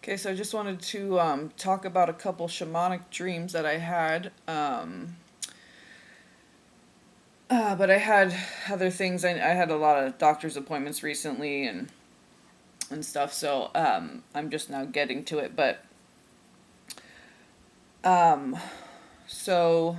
Okay, so I just wanted to talk about a couple shamanic dreams that I had. But I had other things. I had a lot of doctor's appointments recently and stuff, so I'm just now getting to it. But um, so,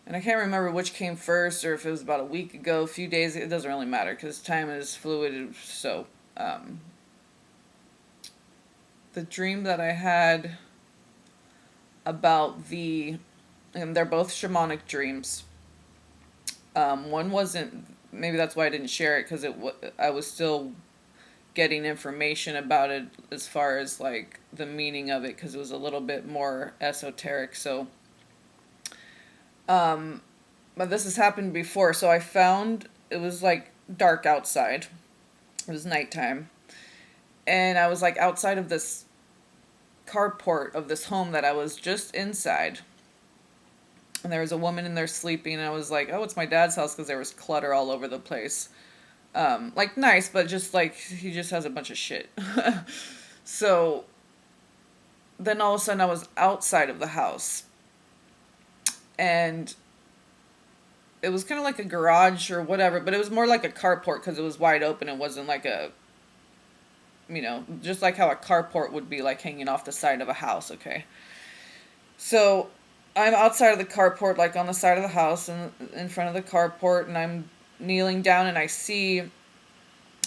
and I can't remember which came first or if it was about a week ago, a few days. It doesn't really matter because time is fluid. So, um, the dream that I had about and they're both shamanic dreams. One wasn't. Maybe that's why I didn't share it because I was still getting information about it as far as like the meaning of it because it was a little bit more esoteric. So, um, but this has happened before. So I found it was like dark outside. It was nighttime, and I was like outside of this carport of this home that I was just inside. And there was a woman in there sleeping, and I was like, oh, it's my dad's house because there was clutter all over the place. Like nice, but just like he just has a bunch of shit. So then all of a sudden I was outside of the house, and it was kind of like a garage or whatever, but it was more like a carport because it was wide open. It wasn't like just like how a carport would be like hanging off the side of a house. Okay. So I'm outside of the carport, like on the side of the house and in front of the carport, and I'm kneeling down and I see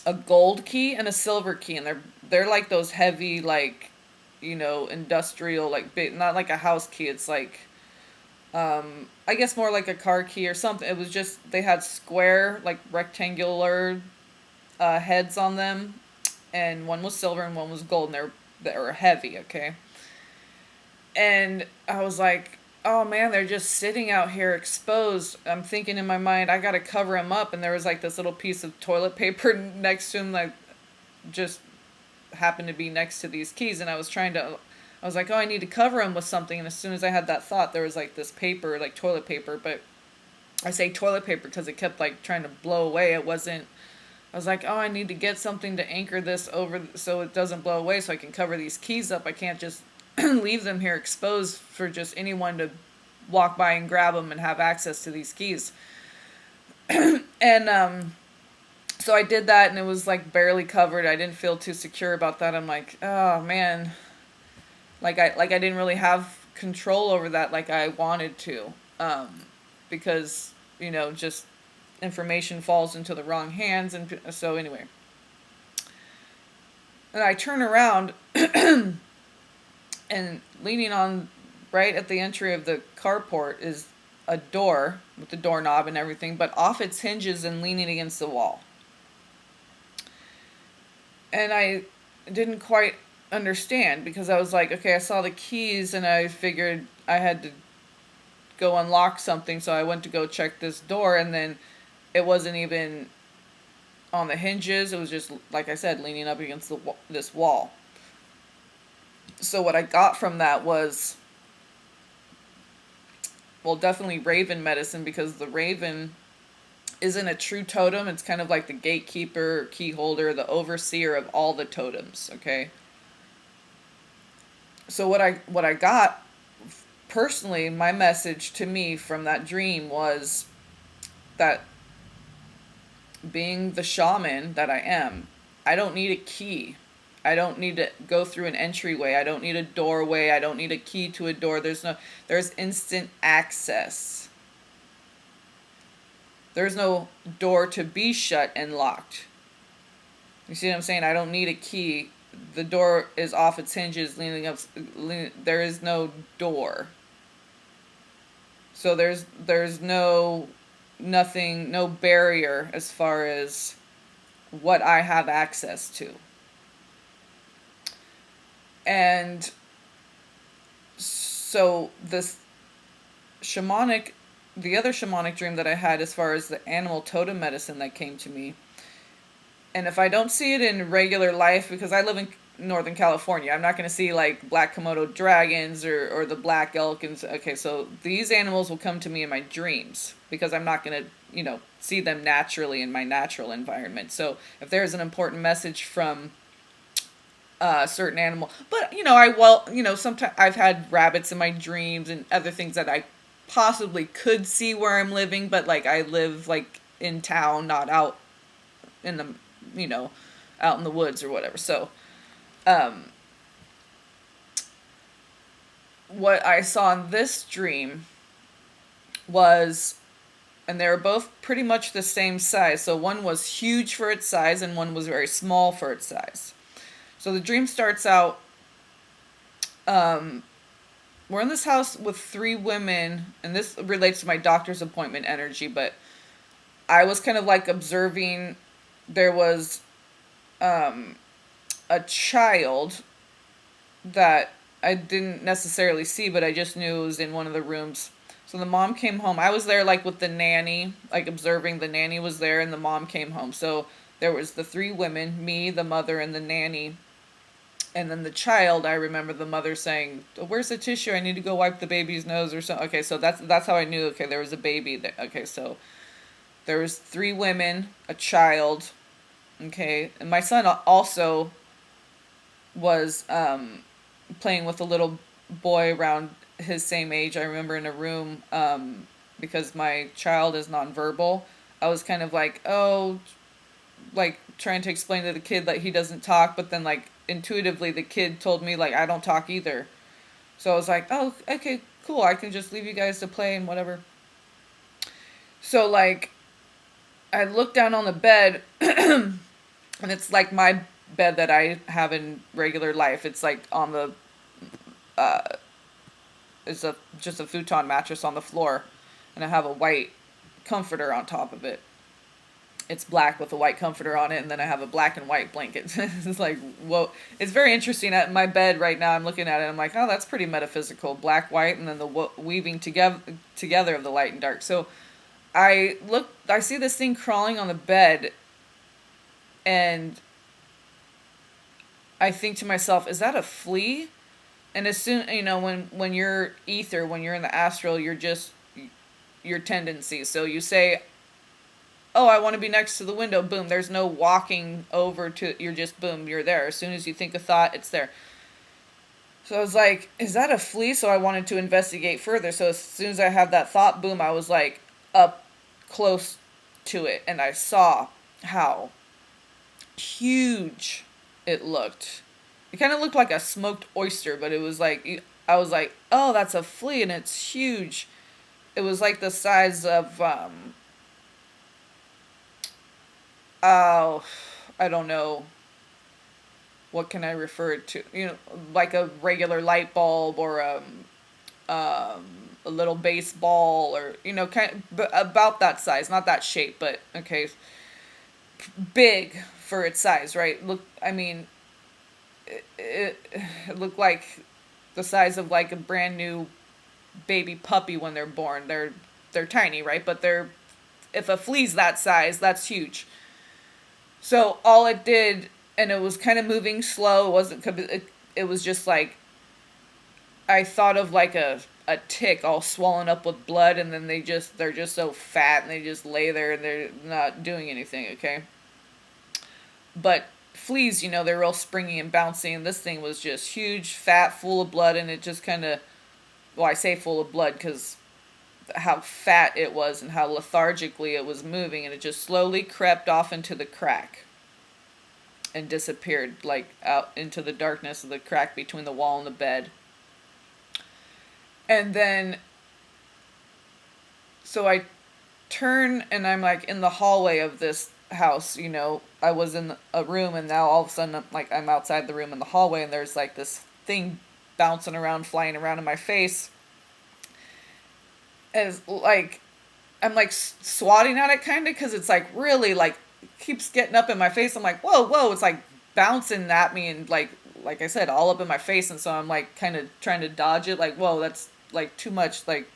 a gold key and a silver key, and they're like those heavy, like, industrial, like big, not like a house key. It's like I guess more like a car key or something. It was just they had square, like rectangular heads on them, and one was silver and one was gold, and they were heavy, okay? And I was like, oh man, they're just sitting out here exposed. I'm thinking in my mind, I gotta cover them up. And there was like this little piece of toilet paper next to him, like just happened to be next to these keys. And I was like, oh, I need to cover them with something. And as soon as I had that thought, there was like this paper, like toilet paper. But I say toilet paper because it kept like trying to blow away. It wasn't. I was like, oh, I need to get something to anchor this over so it doesn't blow away so I can cover these keys up. I can't just leave them here exposed for just anyone to walk by and grab them and have access to these keys. And so I did that, and it was like barely covered. I didn't feel too secure about that. I'm like, oh man, like I didn't really have control over that like I wanted to, because just information falls into the wrong hands. And so anyway, and I turn around and leaning on right at the entry of the carport is a door with the doorknob and everything, but off its hinges and leaning against the wall. And I didn't quite understand because I was like, okay, I saw the keys and I figured I had to go unlock something, so I went to go check this door, and then it wasn't even on the hinges. It was just, like I said, leaning up against this wall. So what I got from that was, well, definitely raven medicine, because the raven isn't a true totem. It's kind of like the gatekeeper, key holder, the overseer of all the totems, okay? So what I got personally, my message to me from that dream was that being the shaman that I am, I don't need a key. I don't need to go through an entryway. I don't need a doorway. I don't need a key to a door. There's instant access. There's no door to be shut and locked. You see what I'm saying? I don't need a key. The door is off its hinges, leaning up. There is no door. So there's nothing, no barrier as far as what I have access to. And so the other shamanic dream that I had as far as the animal totem medicine that came to me, and if I don't see it in regular life, because I live in Northern California, I'm not going to see like black Komodo dragons or the black elk. And okay, so these animals will come to me in my dreams because I'm not going to, see them naturally in my natural environment. So if there's an important message from certain animal. But, sometimes I've had rabbits in my dreams and other things that I possibly could see where I'm living, but like I live like in town, not out in the, you know, out in the woods or whatever. So, um, what I saw in this dream was, and they were both pretty much the same size. So one was huge for its size and one was very small for its size. So the dream starts out, we're in this house with 3 women, and this relates to my doctor's appointment energy, but I was kind of like observing, there was a child that I didn't necessarily see, but I just knew it was in one of the rooms. So the mom came home. I was there like with the nanny, like observing. The nanny was there and the mom came home. So there was the 3 women, me, the mother, and the nanny. And then the child, I remember the mother saying, "Where's the tissue? I need to go wipe the baby's nose or something." Okay, so that's how I knew, okay, there was a baby there. Okay, so there was 3 women, a child, okay, and my son also was playing with a little boy around his same age. I remember in a room, because my child is nonverbal, I was kind of like, oh, like trying to explain to the kid that he doesn't talk, but then like intuitively the kid told me like I don't talk either. So I was like, oh, okay, cool, I can just leave you guys to play and whatever. So like I looked down on the bed and it's like my bed that I have in regular life. It's like on the it's just a futon mattress on the floor, and I have a white comforter on top of it. It's black with a white comforter on it, and then I have a black and white blanket. It's like, whoa. It's very interesting. At my bed right now, I'm looking at it, I'm like, oh, that's pretty metaphysical. Black, white, and then the weaving together of the light and dark. So I see this thing crawling on the bed, and I think to myself, is that a flea? And as soon, when you're ether, when you're in the astral, you're just your tendencies. So you say, oh, I want to be next to the window. Boom. There's no walking over to, you're just, boom, you're there. As soon as you think a thought, it's there. So I was like, is that a flea? So I wanted to investigate further. So as soon as I had that thought, boom, I was like up close to it. And I saw how huge it looked. It kind of looked like a smoked oyster, but it was like, I was like, oh, that's a flea and it's huge. It was like the size of, I don't know. What can I refer it to? Like a regular light bulb or a little baseball, or kind of about that size, not that shape, but okay, big for its size, right? Look, I mean, it looked like the size of like a brand new baby puppy when they're born. They're tiny, right? But if a flea's that size, that's huge. So all it did, and it was kind of moving slow. It wasn't. It was just like, I thought of like a tick all swollen up with blood, and then they're just so fat, and they just lay there and they're not doing anything. Okay. But fleas, they're real springy and bouncy, and this thing was just huge, fat, full of blood, and it just kind of, well, I say full of blood because how fat it was and how lethargically it was moving, and it just slowly crept off into the crack and disappeared, like out into the darkness of the crack between the wall and the bed. And then, so I turn and I'm like in the hallway of this house. I was in a room, and now all of a sudden I'm outside the room in the hallway, and there's like this thing bouncing around, flying around in my face. As like, I'm like swatting at it kind of, because it's like really like keeps getting up in my face. I'm like, whoa, it's like bouncing at me, and like I said, all up in my face. And so I'm like kind of trying to dodge it, like, whoa, that's like too much. Like,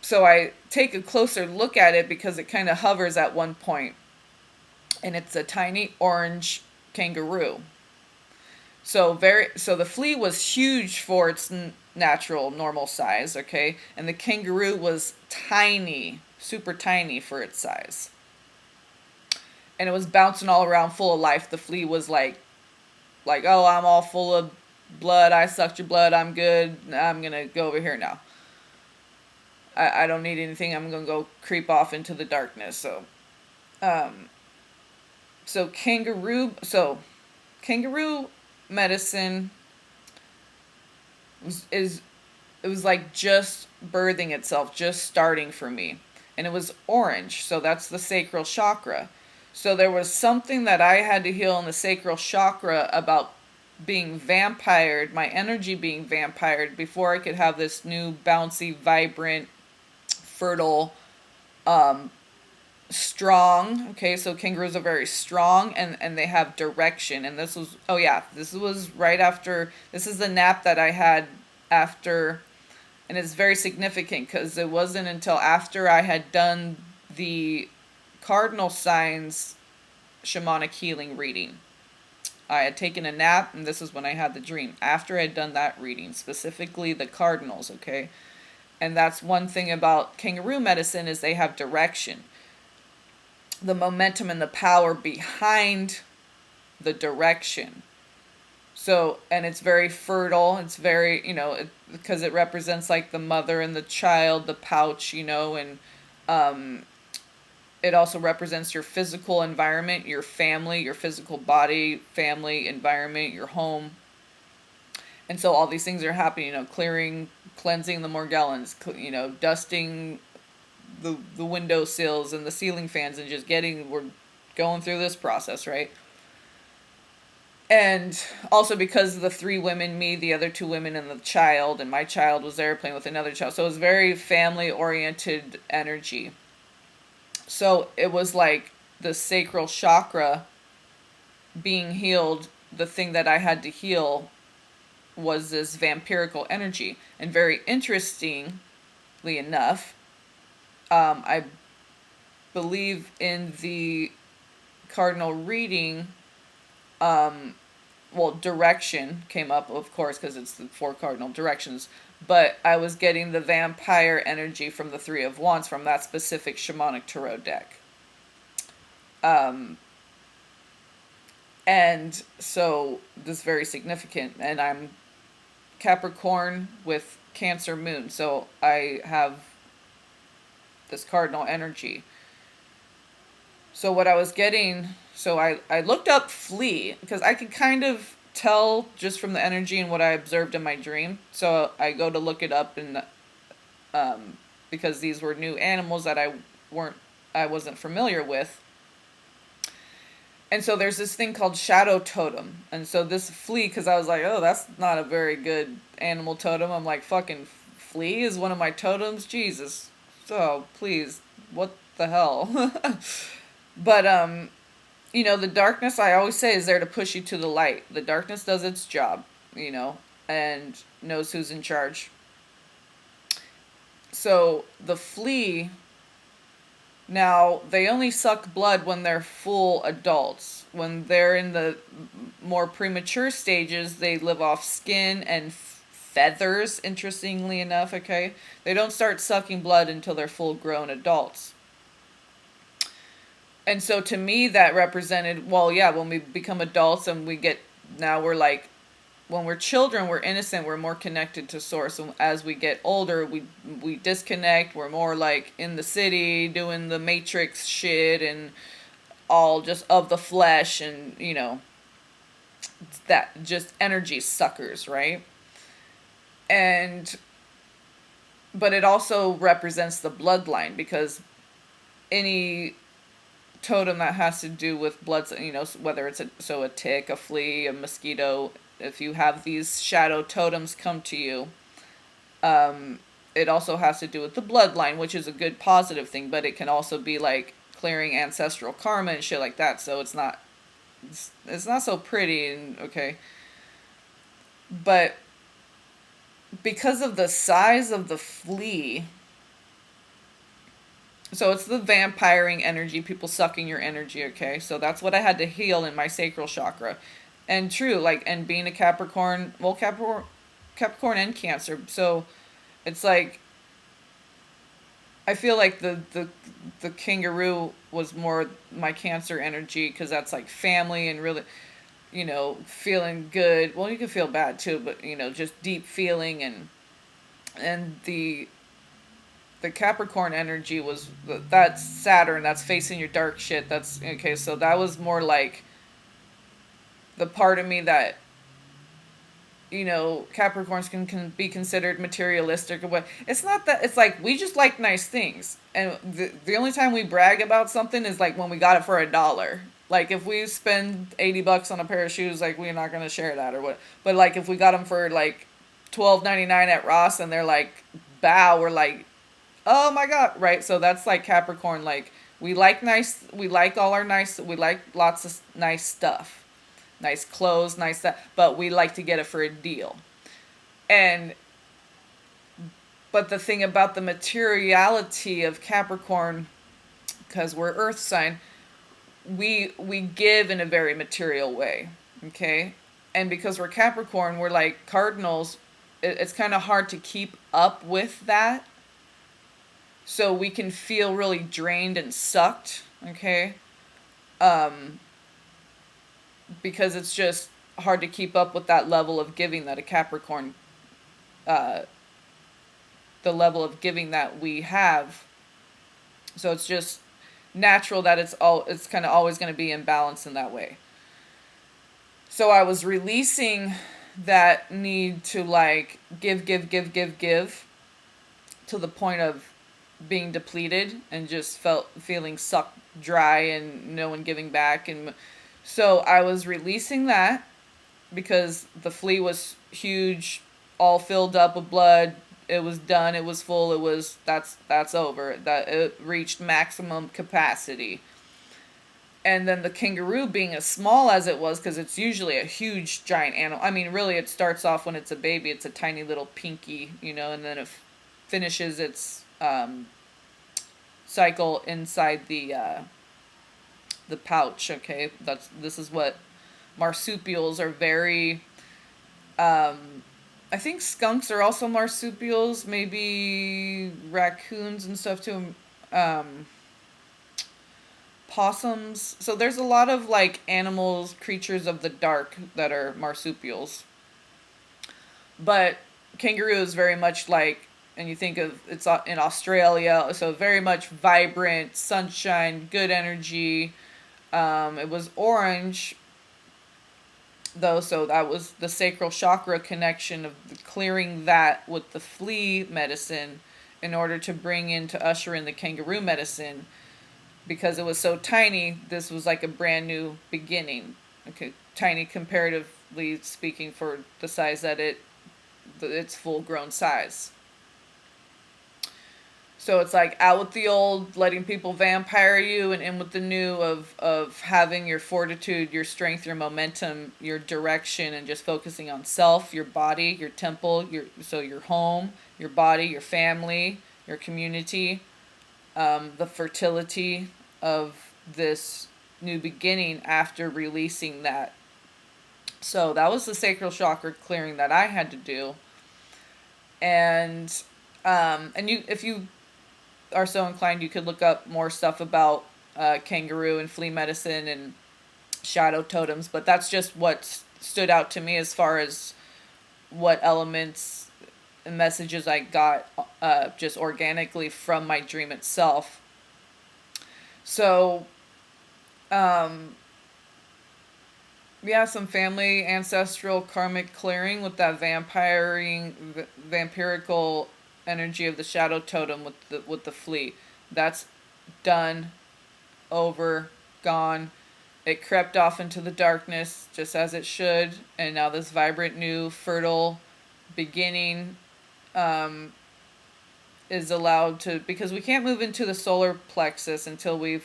so I take a closer look at it because it kind of hovers at one point, and it's a tiny orange kangaroo. So the flea was huge for its natural normal size, okay, and the kangaroo was tiny, super tiny for its size, and it was bouncing all around full of life. The flea was like like, oh, I'm all full of blood, I sucked your blood, I'm good, I'm gonna go over here now. I don't need anything, I'm gonna go creep off into the darkness. Um, kangaroo medicine is it was like just birthing itself, just starting for me. And it was orange, so that's the sacral chakra. So there was something that I had to heal in the sacral chakra about being vampired, my energy being vampired, before I could have this new bouncy, vibrant, fertile, strong. Okay, so kangaroos are very strong, and they have direction. And this was, oh yeah, this was right after, this is the nap that I had after, and it's very significant because it wasn't until after I had done the cardinal signs shamanic healing reading. I had taken a nap, and this is when I had the dream. After I had done that reading, specifically the cardinals, okay? And that's one thing about kangaroo medicine is they have direction. The momentum and the power behind the direction. So, and it's very fertile. It's very, because it represents like the mother and the child, the pouch, and it also represents your physical environment, your family, your physical body, family, environment, your home. And so all these things are happening, cleansing the Morgellons, dusting the window sills and the ceiling fans, and just we're going through this process, right? And also because of the 3 women, me, the other 2 women, and the child, and my child was there playing with another child. So it was very family-oriented energy. So it was like the sacral chakra being healed. The thing that I had to heal was this vampirical energy. And very interestingly enough, I believe in the cardinal reading, direction came up, of course, because it's the 4 cardinal directions. But I was getting the vampire energy from the 3 of Wands from that specific shamanic tarot deck. And so this is very significant. And I'm Capricorn with Cancer moon. So I have this cardinal energy. So what I was getting, so I looked up flea because I could kind of tell just from the energy and what I observed in my dream. So I go to look it up, and because these were new animals that I wasn't familiar with. And so there's this thing called shadow totem. And so this flea, because I was like, oh, that's not a very good animal totem. I'm like, fucking flea is one of my totems? Jesus. So, please, what the hell? But, the darkness, I always say, is there to push you to the light. The darkness does its job, and knows who's in charge. So, the flea, now, they only suck blood when they're full adults. When they're in the more premature stages, they live off skin and feathers, interestingly enough, okay? They don't start sucking blood until they're full-grown adults. And so to me, that represented, when we become adults and when we're children, we're innocent, we're more connected to source. And as we get older, we disconnect, we're more like in the city, doing the matrix shit and all just of the flesh and, that just energy suckers, right? But it also represents the bloodline, because any totem that has to do with blood, whether it's a tick, a flea, a mosquito, if you have these shadow totems come to you, it also has to do with the bloodline, which is a good positive thing, but it can also be like clearing ancestral karma and shit like that. So it's not so pretty, and okay. But because of the size of the flea, so it's the vampiring energy, people sucking your energy, okay? So that's what I had to heal in my sacral chakra. And true, and being a Capricorn, Capricorn and Cancer. So it's like, I feel like the kangaroo was more my Cancer energy, because that's like family and really, feeling good. Well, you can feel bad too, but just deep feeling, and the Capricorn energy was that's Saturn, that's facing your dark shit. That's okay. So that was more like the part of me that Capricorns can be considered materialistic or what. It's not that. It's like we just like nice things, and the only time we brag about something is like when we got it for $1. Like if we spend $80 on a pair of shoes, like we're not gonna share that or what. But like if we got them for like $12.99 at Ross and they're like bow, we're like, oh my god, right? So that's like Capricorn. Like we like nice, we like all our nice, we like lots of nice stuff, nice clothes, nice stuff, but we like to get it for a deal. And but the thing about the materiality of Capricorn, because we're Earth sign, we give in a very material way, okay? And because we're Capricorn, we're like cardinals. It's kind of hard to keep up with that. So we can feel really drained and sucked, okay? Because it's just hard to keep up with that level of giving that a Capricorn, the level of giving that we have. So it's just natural that it's kind of always going to be in balance in that way. So I was releasing that need to like give to the point of being depleted and just feeling sucked dry and no one giving back. And so I was releasing that because the flea was huge, all filled up with blood. It was done. It was full. That's over. That it reached maximum capacity. And then the kangaroo, being as small as it was, because it's usually a huge giant animal. I mean, really, it starts off when it's a baby. It's a tiny little pinky, and then it finishes its cycle inside the pouch. Okay, this is what marsupials are very. I think skunks are also marsupials, maybe raccoons and stuff too. Possums. So there's a lot of like animals, creatures of the dark that are marsupials. But kangaroo is very much like, and you think of it's in Australia, so very much vibrant, sunshine, good energy. It was orange though, so that was the sacral chakra connection of clearing that with the flea medicine in order to bring in to usher in the kangaroo medicine. Because it was so tiny, this was like a brand new beginning. Okay, tiny comparatively speaking for the size that its full grown size. So it's like out with the old, letting people vampire you, and in with the new of having your fortitude, your strength, your momentum, your direction, and just focusing on self, your body, your temple, your home, your body, your family, your community, the fertility of this new beginning after releasing that. So that was the sacral chakra clearing that I had to do. And you, if you are so inclined, you could look up more stuff about kangaroo and flea medicine and shadow totems, but that's just what stood out to me as far as what elements and messages I got just organically from my dream itself. So, yeah, some family ancestral karmic clearing with that vampirical energy of the shadow totem with the flea. That's done, over, gone. It crept off into the darkness just as it should, and now this vibrant new fertile beginning is allowed to, because we can't move into the solar plexus until we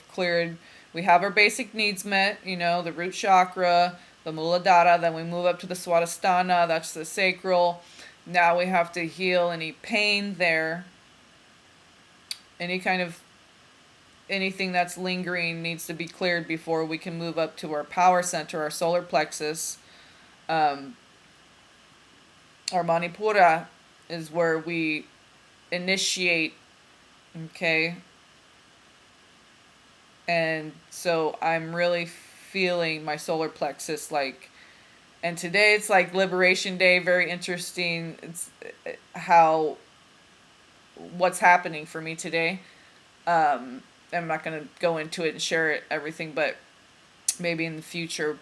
have our basic needs met, the root chakra, the Muladhara, then we move up to the Swadhisthana, that's the sacral. Now we have to heal any pain there. Anything that's lingering needs to be cleared before we can move up to our power center, our solar plexus. Our Manipura is where we initiate, okay? And so I'm really feeling my solar plexus like And today it's like Liberation Day, very interesting. It's how what's happening for me today. I'm not going to go into it and share it everything, but maybe in the future.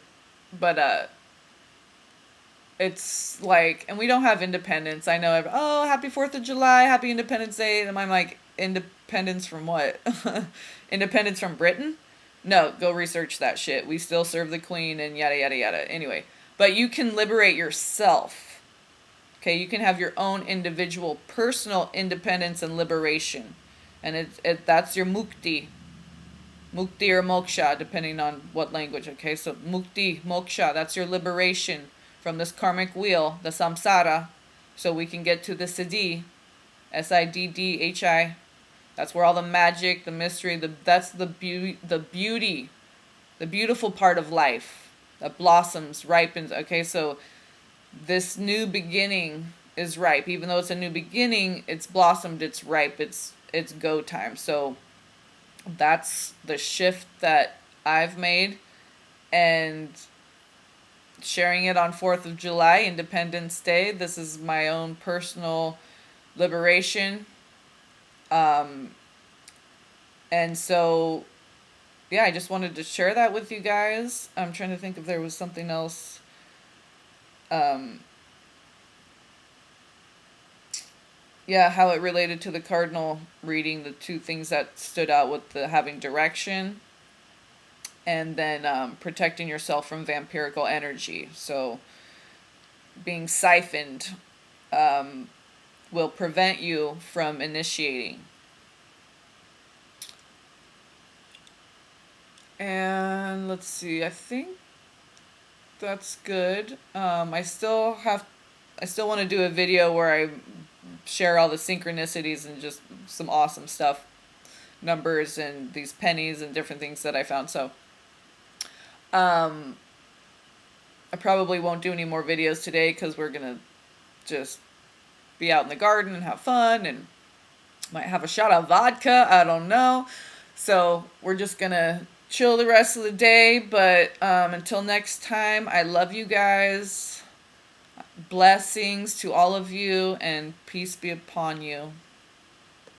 But it's like, and we don't have independence. I know, oh, happy 4th of July, happy Independence Day. And I'm like, independence from what? Independence from Britain? No, go research that shit. We still serve the Queen and yada, yada, yada. Anyway, but you can liberate yourself. Okay, you can have your own individual, personal independence and liberation. And that's your mukti. Mukti or moksha, depending on what language. Okay, so mukti, moksha, that's your liberation from this karmic wheel, the samsara, so we can get to the siddhi, siddhi. That's where all the magic, the mystery, that's the beauty, the beautiful part of life that blossoms, ripens. Okay, so this new beginning is ripe. Even though it's a new beginning, it's blossomed, it's ripe, it's go time. So that's the shift that I've made, and sharing it on 4th of July, Independence Day. This is my own personal liberation. And so, yeah, I just wanted to share that with you guys. I'm trying to think if there was something else. Yeah, how it related to the cardinal reading, the two things that stood out with the having direction, and then protecting yourself from vampirical energy. So being siphoned will prevent you from initiating. And let's see, I think that's good. I still want to do a video where I share all the synchronicities and just some awesome stuff, numbers and these pennies and different things that I found. So I probably won't do any more videos today because we're gonna just be out in the garden and have fun, and might have a shot of vodka, I don't know. So we're just gonna chill the rest of the day. But until next time, I love you guys. Blessings to all of you, and peace be upon you.